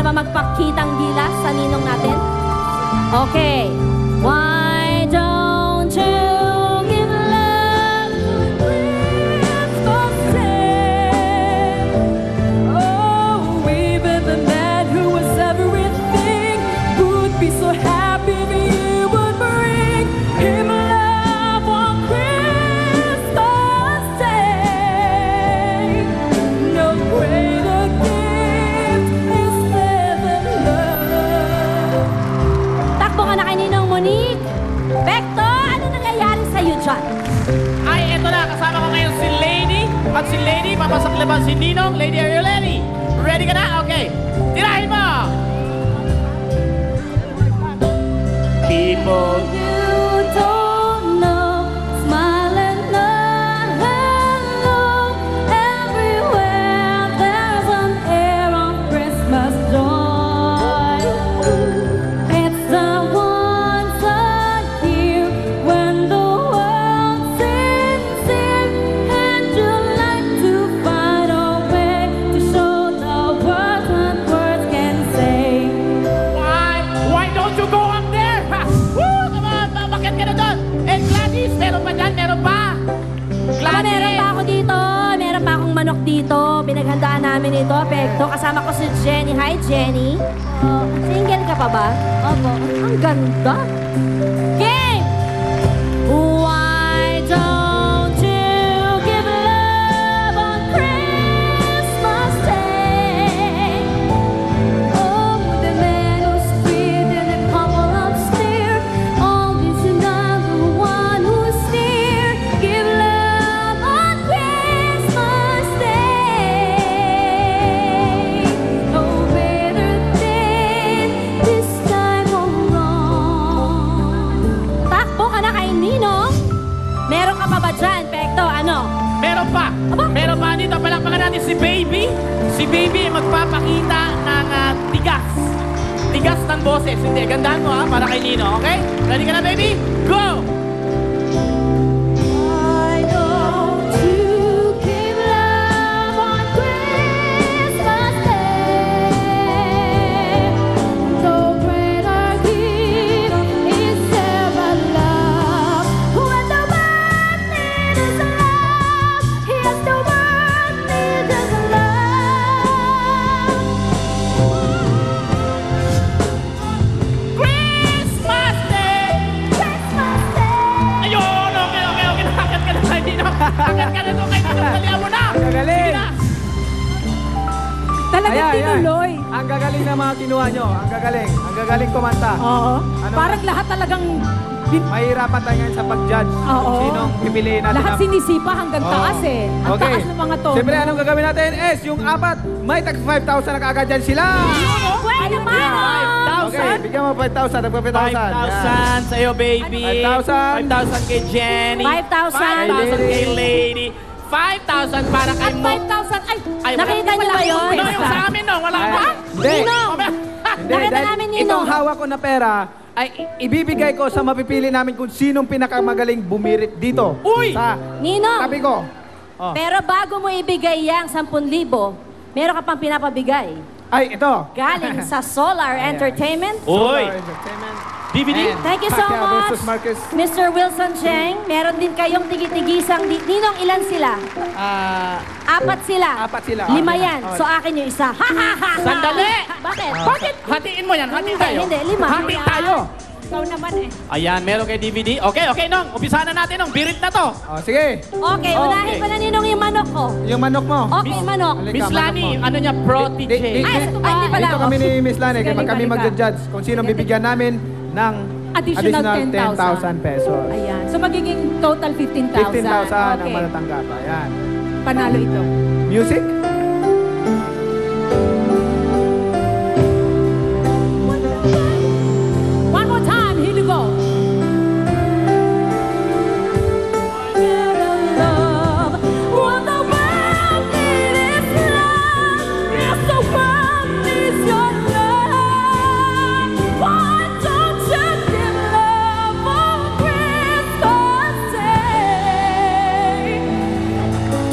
ba magpakitang gilas sa ninong natin? Okay. Why don't you give love to Christmas Day? Oh, even the man who was everything would be so happy if you would bring him love on Christmas Day. No greater gift is there than love. Takbo ka na kay Ninong Monique. Bekto, ano nangyayari sa'yo dyan? Ay, eto na. Kasama ko ngayon si Lady. Pag si Lady, papasaklaban si Ninong. Lady, are you ready? Ready ka na? Okay. Tirahin mo! People. You don't know, smiling hello. Everywhere there's an air of Christmas joy. It's the once a year when the world sings it, and you like to find a way to show the world what words can say. Why don't you go up there? Ha? Woo! Come on, bakit ka na doon? Eh, Gladys, meron pa dyan? Meron pa? Gladys! Meron pa ako dito. Meron pa akong manok dito. Pinaghandaan namin ito. Pekto. Kasama ko si Jenny. Hi, Jenny. Single ka pa ba? Opo. Ang ganda. Game! Why don't you give love on Christmas Day? Oh, the man who's sweet and a couple upstairs. Always another one who's near. Give love on Christmas Day. No better than this time around. Takbo ka na kay Ninong. Meron ka pa ba dyan, Pekto? Ano? Meron pa. Aba? Meron pa dito. Palakpakan natin si Baby. Si Baby magpapakita ng tigas. Tigas ng boses. Hindi, gandahan mo ha, para kay Nino, okay? Ready ka na, Baby? Go! Why don't you give love on Christmas Day? So greater gift is ever love. When the world needs love, yes, the world needs love. Christmas Day! Christmas Day. Ayun! Okay. Nakakit ka na kay Nino. Nakakit ka na doon kay Nino. Dalihan mo na! Gagaling! Sige na. Talagang tinuloy. Ang gagaling na mga kinuha nyo. Ang gagaling kumanta. Oo. Ano? Parang lahat talagang Mahirapan tayo ngayon sa pag-judge. Oo. Kung sinong pipiliin natin. lahat na- sinisipa hanggang Oo. taas eh. Ang Okay. taas ng mga to. Siyempre, anong gagawin natin? Yung apat, may tag 5,000 na kaagad dyan sila. Bueno, mano. 5,000. Okay, bigyan mo 5,000. Tagpa 5,000. 5,000 sa'yo, Baby. 5,000. 5,000 kay Jenny. 5,000. 5,000 kay Lady. 5,000 para kay At Mo. 5,000. Ay, Nakita niyo ba yun? No, yung sa amin, no? Wala Ay, pa? Hindi. Ninong! Hindi, Nakita dahil namin, Ninong. itong hawak ko na pera ay ibibigay ko sa mapipili namin kung sinong pinakamagaling bumirit dito. Uy! Sa Ninong, tabi ko. Oh. pero bago mo ibigay yang 10,000, meron ka pang pinapabigay. Ay, ito. Galing sa Solar Entertainment. Uy! Solar Entertainment. DVD? And Thank you so Pacquiao much, versus Marquez. Mr. Wilson Cheng. Meron din kayong tigi-tigisang... Ninong, ilan sila? Apat sila. Apat sila. 5 Okay. yan. Okay. So akin yung isa. Ha, ha, ha, ha. Sandali! Bakit? Bakit? Hatiin mo yan. Hatiin tayo. Hindi, 5. Hati tayo. ikaw naman eh. Ayan, meron kay DVD. Okay, Nong. Umpisahan na natin, Nong. Birit na to. Oh, sige. Okay, unahin Okay. pa na Ninong yung manok ko. Yung manok mo. Okay, manok. Halika, Miss manok Lani, mo. ano niya, protege. Ay, hindi pala. Dito kami ni Miss Lani, Sige, kapag kami halika. mag-judge kung sino bibigyan namin ng Additional additional 10,000 10,000 pesos. Ayan. So magiging total 15,000. 15,000 ang Okay. matatanggap. Ayan. Panalo ito. Music? One more time. Here we go.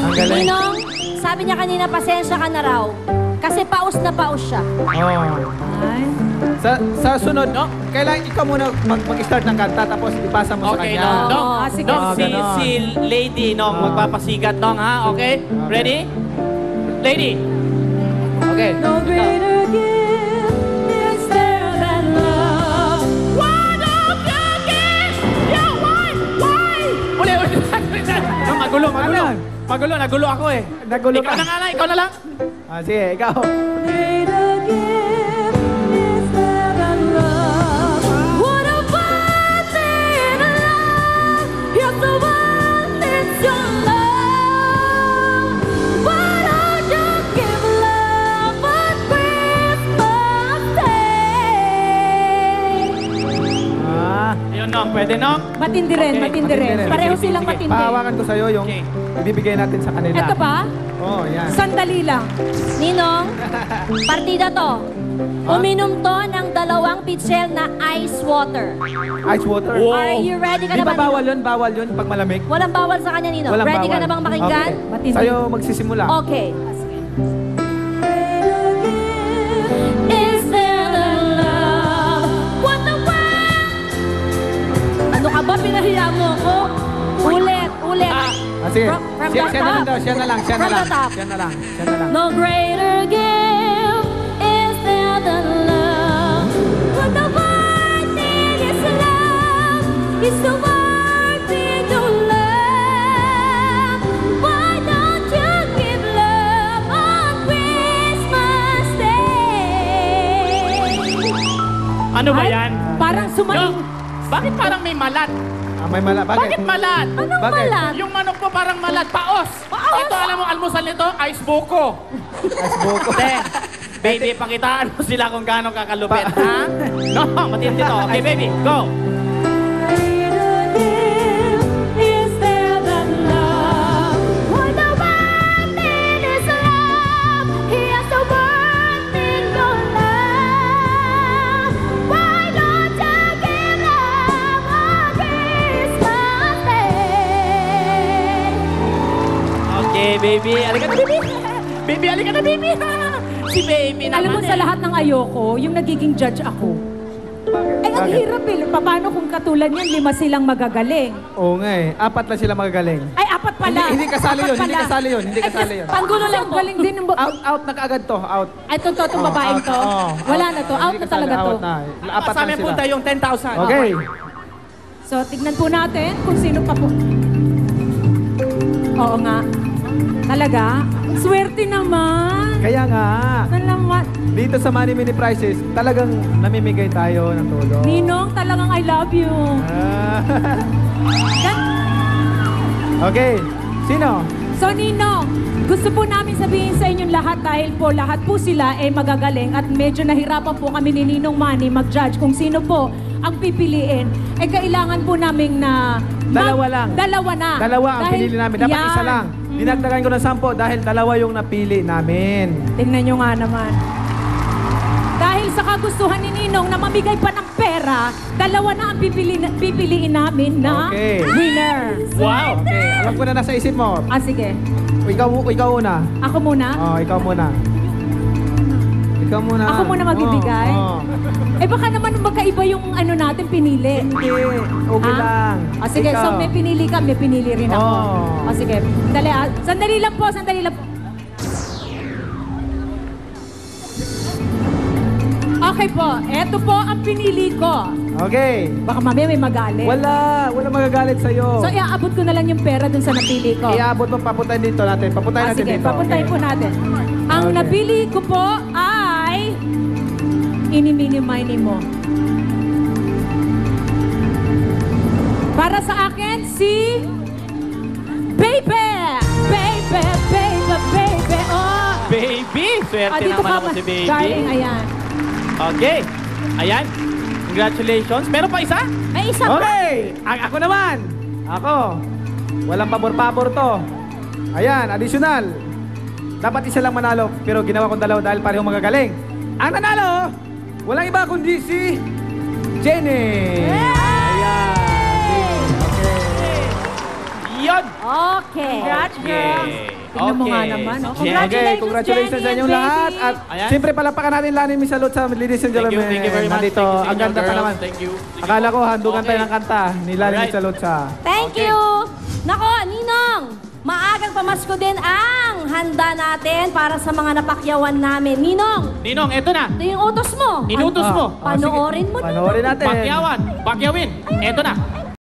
Ang galing. Ninong, sabi niya kanina, pasensya ka na raw. Kasi paus na paus siya. Oh. Ay. Sa sunod, no? Kailangan ikaw muna mag-start ng kanta tapos ipasa mo sa Okay, kanya. Nong. Nong, Ah, sige. Nong, si ganon. Lady, Nong, magpapasigat, Nong, ha? Okay? Ready? Lady. Okay. No greater gift is there than love. Why don't you give? Yeah, why? Uli. No, magulo. Ano? Nagulo ako eh. Nagulo Ikaw ka. na nga lang, ikaw na lang. Sige, ikaw. Greater gift is there than love. What a wonder in love. You're the one that's your love. Why don't you give love on Christmas Day? Ayun, Nong. Pwede, Nong? Matindi rin, Okay, matindi rin. matindi rin. Pareho Sige, silang sige. matindi. Pahawakan ko sa'yo yung Okay. ibibigay natin sa kanila. Ito ba? Oh, yan. Sandali lang. Ninong, partida to. Uminom to ng 2 pitchel na ice water. Ice water. Wow. Are you ready ka Di na ba ba? bawal yun? Bawal yun pag malamig? Walang bawal sa kanya, Ninong. Walang Ready ka bawal. na bang pakinggan? Okay. Matindi. Sa'yo magsisimula. Okay. Is there the love? What the world? Ano ka ba? Pinahiya mo ako? Ulit. Sige. From Siya the na lang top. daw. Siya na lang. From the top. Siya na lang. Siya na lang. No greater gift is there than love. What the world needs is love. It's the world we don't love. Why don't you give love on Christmas Day? Ano ba Ay, yan? Parang Nong, sumaing. bakit parang may malat? May mala. Bakit malat? Anong Bakit? malat? Yung manok mo parang malat. Paos. Ito, alam mo, almusal nito, ice buko. Ice buko. Then, baby, pakitaan mo sila kung gaano kakalupit, ha? No, matindi to. Okay, baby, go. Greater gift is there than love. What the world needs is love. Here's the world in your love. Why don't you give love on Christmas Day? Okay, baby. Alika na, baby. Baby, alika na, baby. Si baby naman Alam mo, sa lahat ng ayoko, yung nagiging judge ako. Ay, ang Bakit? hirap eh. Paano kung katulad yan, 5 silang magagaling? Oo nga eh. 4 lang sila magagaling. Ay, 4 pala. Hindi kasali yun. Apat Hindi pala. kasali yun. Hindi kasali yun. Ang gulo lang, galing din. Out na kaagad to. Out. Ay, itong babaeng out, to. Wala na to. Out Hindi na kasali, talaga to. out na. Apat 4 sa lang amin sila. punta yung 10,000. Okay. So, tignan po natin kung sino pa po. Oo nga. Talaga? Swerte naman. Kaya nga, Salamat. dito sa Money Mini Prices, talagang namimigay tayo ng tulong. Ninong, talagang I love you. Ah. Gan- Okay. Sino? So, Ninong, gusto po namin sabihin sa inyong lahat dahil po lahat po sila ay magagaling at medyo nahirapan po kami ni Ninong Manny mag-judge kung sino po ang pipiliin. Eh, kailangan po namin na... Dalawa lang. Dalawa na. Dalawa ang Dahil- pinili namin. Dapat Yan. isa lang. Dinagdagan ko ng 10 dahil 2 yung napili namin. Tingnan nyo nga naman. Dahil sa kagustuhan ni Ninong na mamigay pa ng pera, 2 na ang pipiliin namin na Okay. winner. Wow. Okay, alam ko na nasa isip mo. Ah, sige. Ikaw una. Ako muna? Oh, ikaw muna. Ikaw muna. Ako muna magbibigay? Oh. Eh baka naman magkaiba yung ano natin pinili. Hindi. Okay Ha? lang. Ah, sige, Ikaw. so may pinili ka, may pinili rin ako. Oh. Ah, sige. Sandali lang po, sandali lang po. Okay po, eto po ang pinili ko. Okay. Baka mamaya may magalit. Wala magagalit sa'yo. So iaabot ko na lang yung pera dun sa napili ko. Iabot mo, papuntahin dito natin. Papuntahin Ah, natin sige, dito. papuntahin Okay. po natin. Ang Okay. napili ko po ay inimini-mini mo. Para sa akin, si Baby! Baby, baby, baby, oh! Baby, swerte dito naman ka ako ba? si baby. Darling, ayan. Okay. Ayan. Congratulations. Meron pa isa? May isa pa. Okay! Ako naman! Ako. Walang pabor-pabor to. Ayan, additional. Dapat isa lang manalo, pero ginawa kong 2 dahil pareho magagaling. Ang nanalo, walang iba kundi si Jenny! Ayan. Okay. Yon. Okay. Congrats, girls. Yeah. Tignan mo nga Okay. naman. Oh. Jen. Okay, congratulations Jenny sa inyong and lahat. baby. At Ayan. siyempre palapakan natin Lani Misalot sa ladies and gentlemen. Thank you very much. Nandito, Thank you sa ang inyo, ganda pa girls. naman. Thank you. Akala ko handugan tayo Okay. ng kanta ni Lani Alright. Misalot sa... Thank Okay. you. Nako, Ninong, maagang pamasko din ang handa natin para sa mga napakyawan namin. Ninong, Ninong, eto na. ito yung utos mo. Inutos mo. Ah, Panoorin sige. mo, Ninong. Panoorin natin. Pakyawin. Eto na.